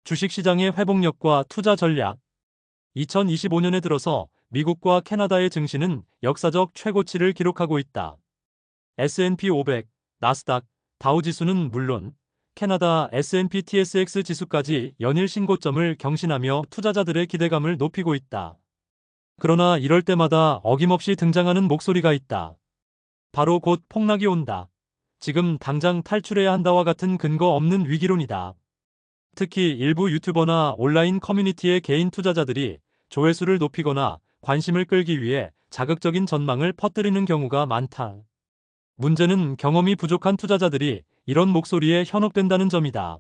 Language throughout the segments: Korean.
주식시장의 회복력과 투자 전략. 2025년에 들어서 미국과 캐나다의 증시는 역사적 최고치를 기록하고 있다. S&P 500, 나스닥, 다우지수는 물론 캐나다 S&P TSX 지수까지 연일 신고점을 경신하며 투자자들의 기대감을 높이고 있다. 그러나 이럴 때마다 어김없이 등장하는 목소리가 있다. 바로 곧 폭락이 온다. 지금 당장 탈출해야 한다와 같은 근거 없는 위기론이다. 특히 일부 유튜버나 온라인 커뮤니티의 개인 투자자들이 조회수를 높이거나 관심을 끌기 위해 자극적인 전망을 퍼뜨리는 경우가 많다. 문제는 경험이 부족한 투자자들이 이런 목소리에 현혹된다는 점이다.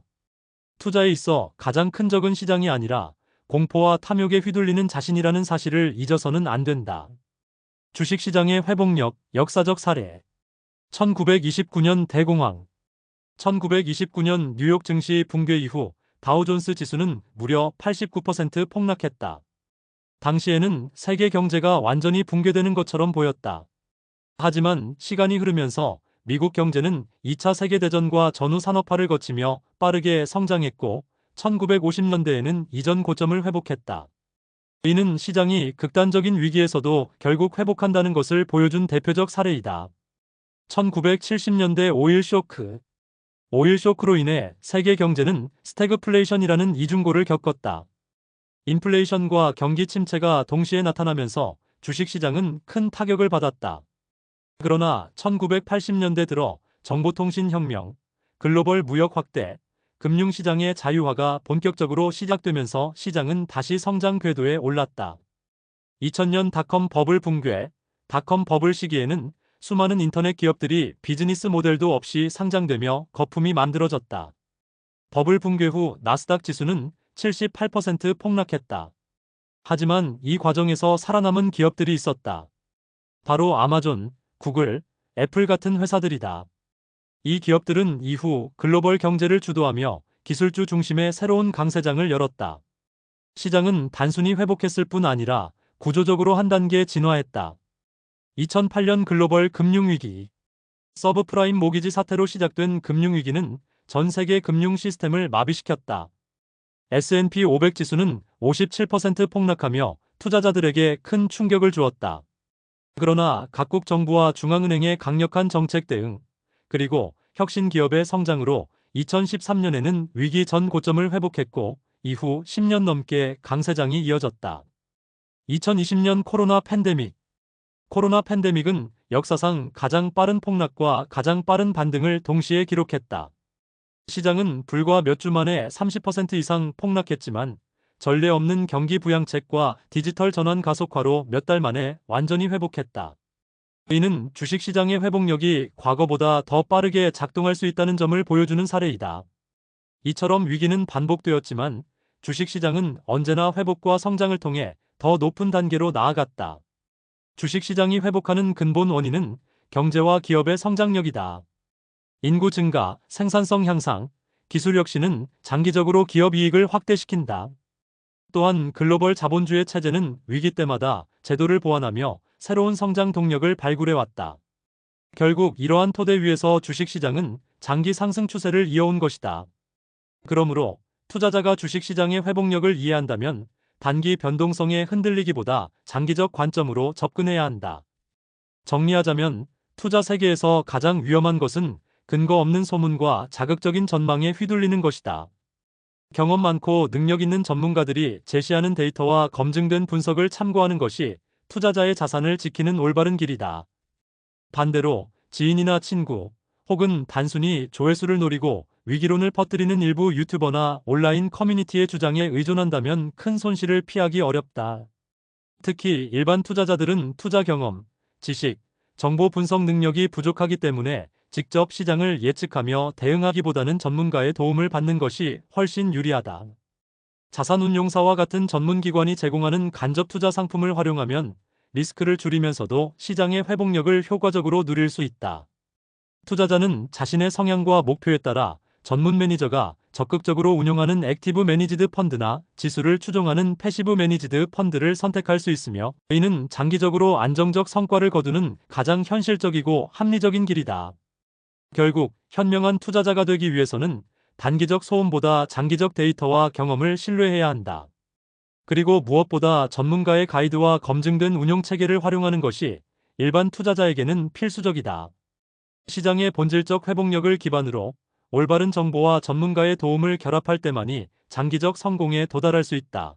투자에 있어 가장 큰 적은 시장이 아니라 공포와 탐욕에 휘둘리는 자신이라는 사실을 잊어서는 안 된다. 주식시장의 회복력, 역사적 사례. 1929년 대공황. 1929년 뉴욕 증시 붕괴 이후 다우존스 지수는 무려 89% 폭락했다. 당시에는 세계 경제가 완전히 붕괴되는 것처럼 보였다. 하지만 시간이 흐르면서 미국 경제는 2차 세계대전과 전후 산업화를 거치며 빠르게 성장했고 1950년대에는 이전 고점을 회복했다. 이는 시장이 극단적인 위기에서도 결국 회복한다는 것을 보여준 대표적 사례이다. 1970년대 오일 쇼크. 오일 쇼크로 인해 세계 경제는 스태그플레이션이라는 이중고를 겪었다. 인플레이션과 경기 침체가 동시에 나타나면서 주식시장은 큰 타격을 받았다. 그러나 1980년대 들어 정보통신 혁명, 글로벌 무역 확대, 금융시장의 자유화가 본격적으로 시작되면서 시장은 다시 성장 궤도에 올랐다. 2000년 닷컴 버블 붕괴. 닷컴 버블 시기에는 수많은 인터넷 기업들이 비즈니스 모델도 없이 상장되며 거품이 만들어졌다. 버블 붕괴 후 나스닥 지수는 78% 폭락했다. 하지만 이 과정에서 살아남은 기업들이 있었다. 바로 아마존, 구글, 애플 같은 회사들이다. 이 기업들은 이후 글로벌 경제를 주도하며 기술주 중심의 새로운 강세장을 열었다. 시장은 단순히 회복했을 뿐 아니라 구조적으로 한 단계 진화했다. 2008년 글로벌 금융위기. 서브프라임 모기지 사태로 시작된 금융위기는 전 세계 금융 시스템을 마비시켰다. S&P 500 지수는 57% 폭락하며 투자자들에게 큰 충격을 주었다. 그러나 각국 정부와 중앙은행의 강력한 정책 대응, 그리고 혁신 기업의 성장으로 2013년에는 위기 전 고점을 회복했고 이후 10년 넘게 강세장이 이어졌다. 2020년 코로나 팬데믹. 코로나 팬데믹은 역사상 가장 빠른 폭락과 가장 빠른 반등을 동시에 기록했다. 시장은 불과 몇 주 만에 30% 이상 폭락했지만 전례 없는 경기 부양책과 디지털 전환 가속화로 몇 달 만에 완전히 회복했다. 이는 주식시장의 회복력이 과거보다 더 빠르게 작동할 수 있다는 점을 보여주는 사례이다. 이처럼 위기는 반복되었지만 주식시장은 언제나 회복과 성장을 통해 더 높은 단계로 나아갔다. 주식시장이 회복하는 근본 원인은 경제와 기업의 성장력이다. 인구 증가, 생산성 향상, 기술 혁신은 장기적으로 기업 이익을 확대시킨다. 또한 글로벌 자본주의 체제는 위기 때마다 제도를 보완하며 새로운 성장 동력을 발굴해왔다. 결국 이러한 토대 위에서 주식시장은 장기 상승 추세를 이어온 것이다. 그러므로 투자자가 주식시장의 회복력을 이해한다면 단기 변동성에 흔들리기보다 장기적 관점으로 접근해야 한다. 정리하자면 투자 세계에서 가장 위험한 것은 근거 없는 소문과 자극적인 전망에 휘둘리는 것이다. 경험 많고 능력 있는 전문가들이 제시하는 데이터와 검증된 분석을 참고하는 것이 투자자의 자산을 지키는 올바른 길이다. 반대로 지인이나 친구 혹은 단순히 조회수를 노리고 위기론을 퍼뜨리는 일부 유튜버나 온라인 커뮤니티의 주장에 의존한다면 큰 손실을 피하기 어렵다. 특히 일반 투자자들은 투자 경험, 지식, 정보 분석 능력이 부족하기 때문에 직접 시장을 예측하며 대응하기보다는 전문가의 도움을 받는 것이 훨씬 유리하다. 자산운용사와 같은 전문기관이 제공하는 간접 투자 상품을 활용하면 리스크를 줄이면서도 시장의 회복력을 효과적으로 누릴 수 있다. 투자자는 자신의 성향과 목표에 따라 전문 매니저가 적극적으로 운영하는 액티브 매니지드 펀드나 지수를 추종하는 패시브 매니지드 펀드를 선택할 수 있으며 이는 장기적으로 안정적 성과를 거두는 가장 현실적이고 합리적인 길이다. 결국 현명한 투자자가 되기 위해서는 단기적 소음보다 장기적 데이터와 경험을 신뢰해야 한다. 그리고 무엇보다 전문가의 가이드와 검증된 운용 체계를 활용하는 것이 일반 투자자에게는 필수적이다. 시장의 본질적 회복력을 기반으로 올바른 정보와 전문가의 도움을 결합할 때만이 장기적 성공에 도달할 수 있다.